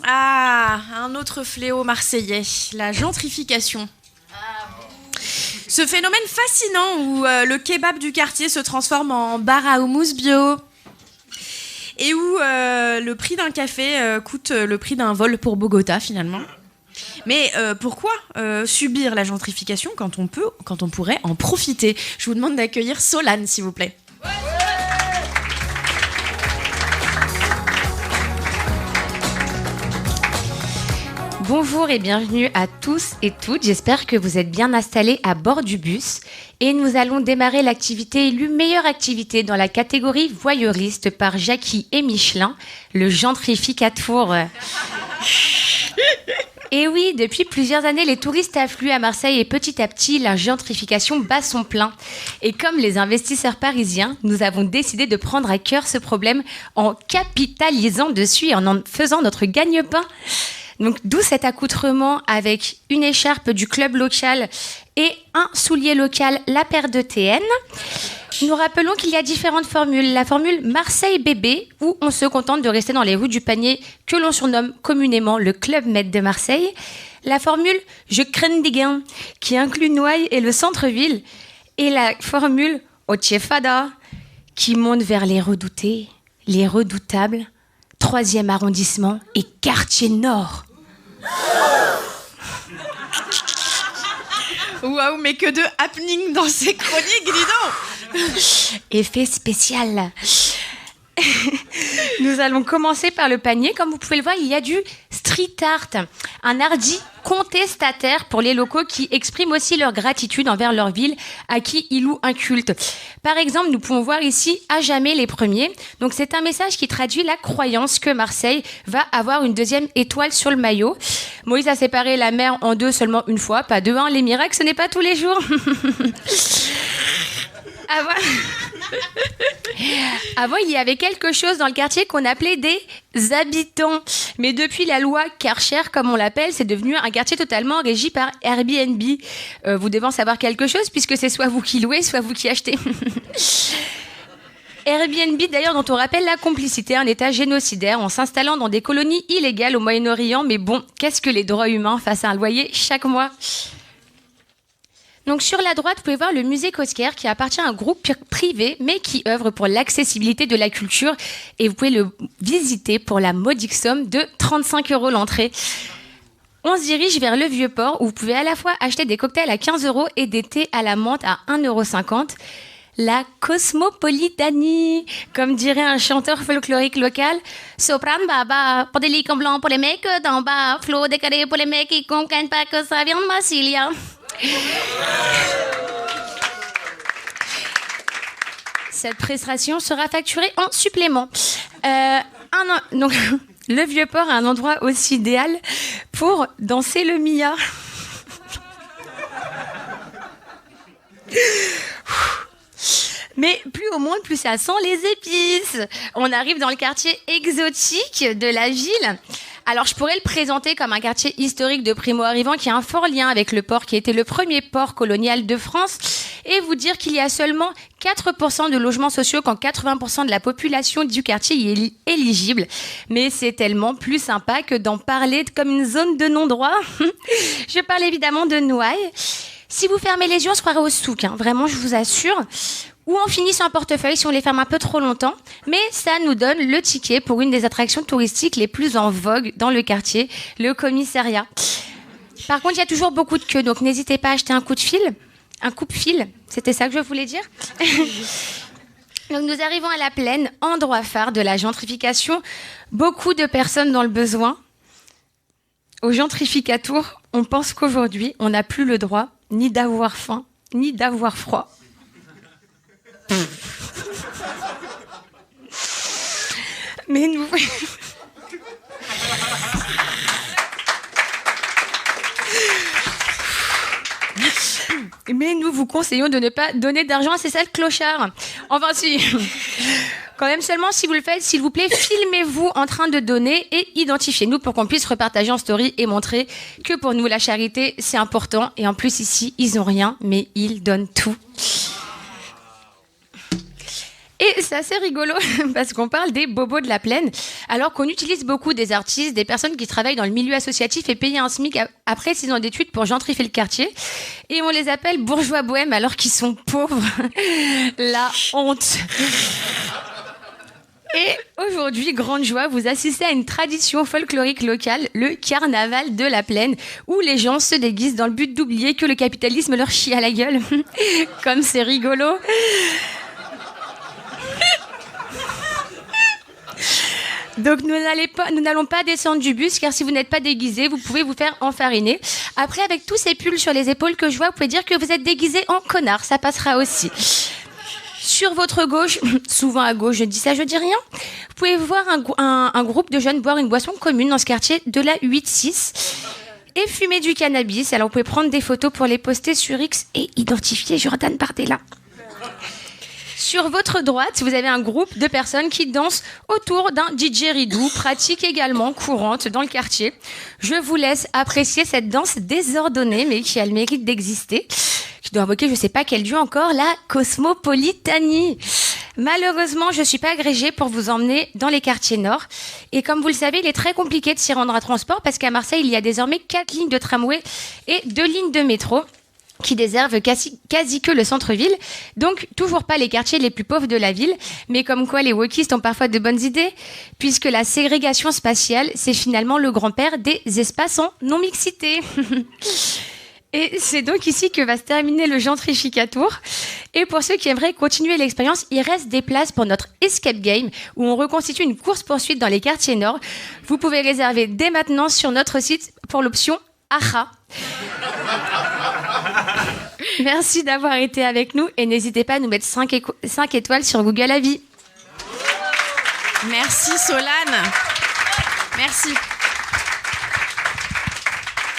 Ah, un autre fléau marseillais, la gentrification. Ce phénomène fascinant où le kebab du quartier se transforme en bar à houmous bio et où le prix d'un café coûte le prix d'un vol pour Bogota finalement. Mais pourquoi subir la gentrification quand on pourrait en profiter? Je vous demande d'accueillir Solane, s'il vous plaît. Bonjour et bienvenue à tous et toutes. J'espère que vous êtes bien installés à bord du bus. Et nous allons démarrer l'activité élue meilleure activité dans la catégorie voyeuriste par Jackie et Michelin, le gentrificateur. Et oui, depuis plusieurs années, les touristes affluent à Marseille et petit à petit, la gentrification bat son plein. Et comme les investisseurs parisiens, nous avons décidé de prendre à cœur ce problème en capitalisant dessus et en faisant notre gagne-pain. Donc, d'où cet accoutrement avec une écharpe du club local et un soulier local, la paire de TN. Nous rappelons qu'il y a différentes formules. La formule Marseille bébé, où on se contente de rester dans les rues du panier que l'on surnomme communément le Club Med de Marseille. La formule Je crains des gains, qui inclut Noailles et le centre-ville. Et la formule Ochefada, qui monte vers les redoutés, les redoutables, 3e arrondissement et quartier nord. Waouh, mais que de happening dans ces chroniques, dis donc. Effet spécial. Nous allons commencer par le panier. Comme vous pouvez le voir, il y a du street art, un art dit contestataire pour les locaux qui expriment aussi leur gratitude envers leur ville à qui ils louent un culte. Par exemple, nous pouvons voir ici « À jamais les premiers ». Donc c'est un message qui traduit la croyance que Marseille va avoir une 2e étoile sur le maillot. Moïse a séparé la mer en 2 seulement une fois, pas 2, hein. Les miracles, ce n'est pas tous les jours. Avant, il y avait quelque chose dans le quartier qu'on appelait des habitants. Mais depuis la loi Karcher, comme on l'appelle, c'est devenu un quartier totalement régi par Airbnb. Vous devez en savoir quelque chose, puisque c'est soit vous qui louez, soit vous qui achetez. Airbnb, d'ailleurs, dont on rappelle la complicité, un état génocidaire en s'installant dans des colonies illégales au Moyen-Orient. Mais bon, qu'est-ce que les droits humains face à un loyer chaque mois ? Donc sur la droite, vous pouvez voir le musée Cosquer qui appartient à un groupe privé mais qui œuvre pour l'accessibilité de la culture et vous pouvez le visiter pour la modique somme de 35 € l'entrée. On se dirige vers le Vieux-Port où vous pouvez à la fois acheter des cocktails à 15 € et des thés à la menthe à 1,50 €. La cosmopolitanie, comme dirait un chanteur folklorique local. Soprano baba, pas de lit comme blanc pour les mecs d'en bas, flot décalé pour les mecs qui comprennent pas que ça vient de Massilia. Cette prestation sera facturée en supplément. Donc, le Vieux-Port est un endroit aussi idéal pour danser le Mia. Mais plus au monde, plus ça sent les épices. On arrive dans le quartier exotique de la ville. Alors, je pourrais le présenter comme un quartier historique de primo-arrivants qui a un fort lien avec le port, qui a été le premier port colonial de France, et vous dire qu'il y a seulement 4% de logements sociaux quand 80% de la population du quartier y est éligible. Mais c'est tellement plus sympa que d'en parler comme une zone de non-droit. Je parle évidemment de Noailles. Si vous fermez les yeux, on se croirait au souk, hein. Vraiment, je vous assure. Ou on finit sur un portefeuille si on les ferme un peu trop longtemps. Mais ça nous donne le ticket pour une des attractions touristiques les plus en vogue dans le quartier, le commissariat. Par contre, il y a toujours beaucoup de queues, donc n'hésitez pas à acheter un coupe-fil, c'était ça que je voulais dire. Donc nous arrivons à la plaine, endroit phare de la gentrification. Beaucoup de personnes dans le besoin. Aux gentrificatours, on pense qu'aujourd'hui, on n'a plus le droit ni d'avoir faim, ni d'avoir froid. Mais nous... Mais nous vous conseillons de ne pas donner d'argent à ces sales clochards. Enfin, si... Quand même, seulement si vous le faites, s'il vous plaît, filmez-vous en train de donner et identifiez-nous pour qu'on puisse repartager en story et montrer que pour nous, la charité, c'est important. Et en plus, ici, ils n'ont rien, mais ils donnent tout. Et c'est assez rigolo parce qu'on parle des bobos de la plaine, alors qu'on utilise beaucoup des artistes, des personnes qui travaillent dans le milieu associatif et payent un SMIC après 6 ans d'études pour gentrifier le quartier. Et on les appelle bourgeois bohèmes alors qu'ils sont pauvres. La honte. Et aujourd'hui, grande joie, vous assistez à une tradition folklorique locale, le carnaval de la plaine, où les gens se déguisent dans le but d'oublier que le capitalisme leur chie à la gueule. Comme c'est rigolo. Donc nous n'allons pas descendre du bus, car si vous n'êtes pas déguisé, vous pouvez vous faire enfariner. Après, avec tous ces pulls sur les épaules que je vois, vous pouvez dire que vous êtes déguisé en connard, ça passera aussi. Sur votre gauche, souvent à gauche, je dis ça, je dis rien, vous pouvez voir un groupe de jeunes boire une boisson commune dans ce quartier de la 8-6 et fumer du cannabis. Alors vous pouvez prendre des photos pour les poster sur X et identifier Jordan Bardella. Sur votre droite, vous avez un groupe de personnes qui dansent autour d'un didgeridoo, pratique également courante dans le quartier. Je vous laisse apprécier cette danse désordonnée, mais qui a le mérite d'exister. Qui doit invoquer, je ne sais pas quel dieu encore, la cosmopolitanie. Malheureusement, je ne suis pas agrégée pour vous emmener dans les quartiers nord. Et comme vous le savez, il est très compliqué de s'y rendre à transport parce qu'à Marseille, il y a désormais 4 lignes de tramway et 2 lignes de métro qui desservent quasi que le centre-ville. Donc, toujours pas les quartiers les plus pauvres de la ville. Mais comme quoi, les wokistes ont parfois de bonnes idées, puisque la ségrégation spatiale, c'est finalement le grand-père des espaces en non-mixité. Et c'est donc ici que va se terminer le gentrificatour. Et pour ceux qui aimeraient continuer l'expérience, il reste des places pour notre escape game, où on reconstitue une course-poursuite dans les quartiers nord. Vous pouvez réserver dès maintenant sur notre site pour l'option AHA. Merci d'avoir été avec nous et n'hésitez pas à nous mettre 5 étoiles sur Google Avis. Merci Solane. Merci.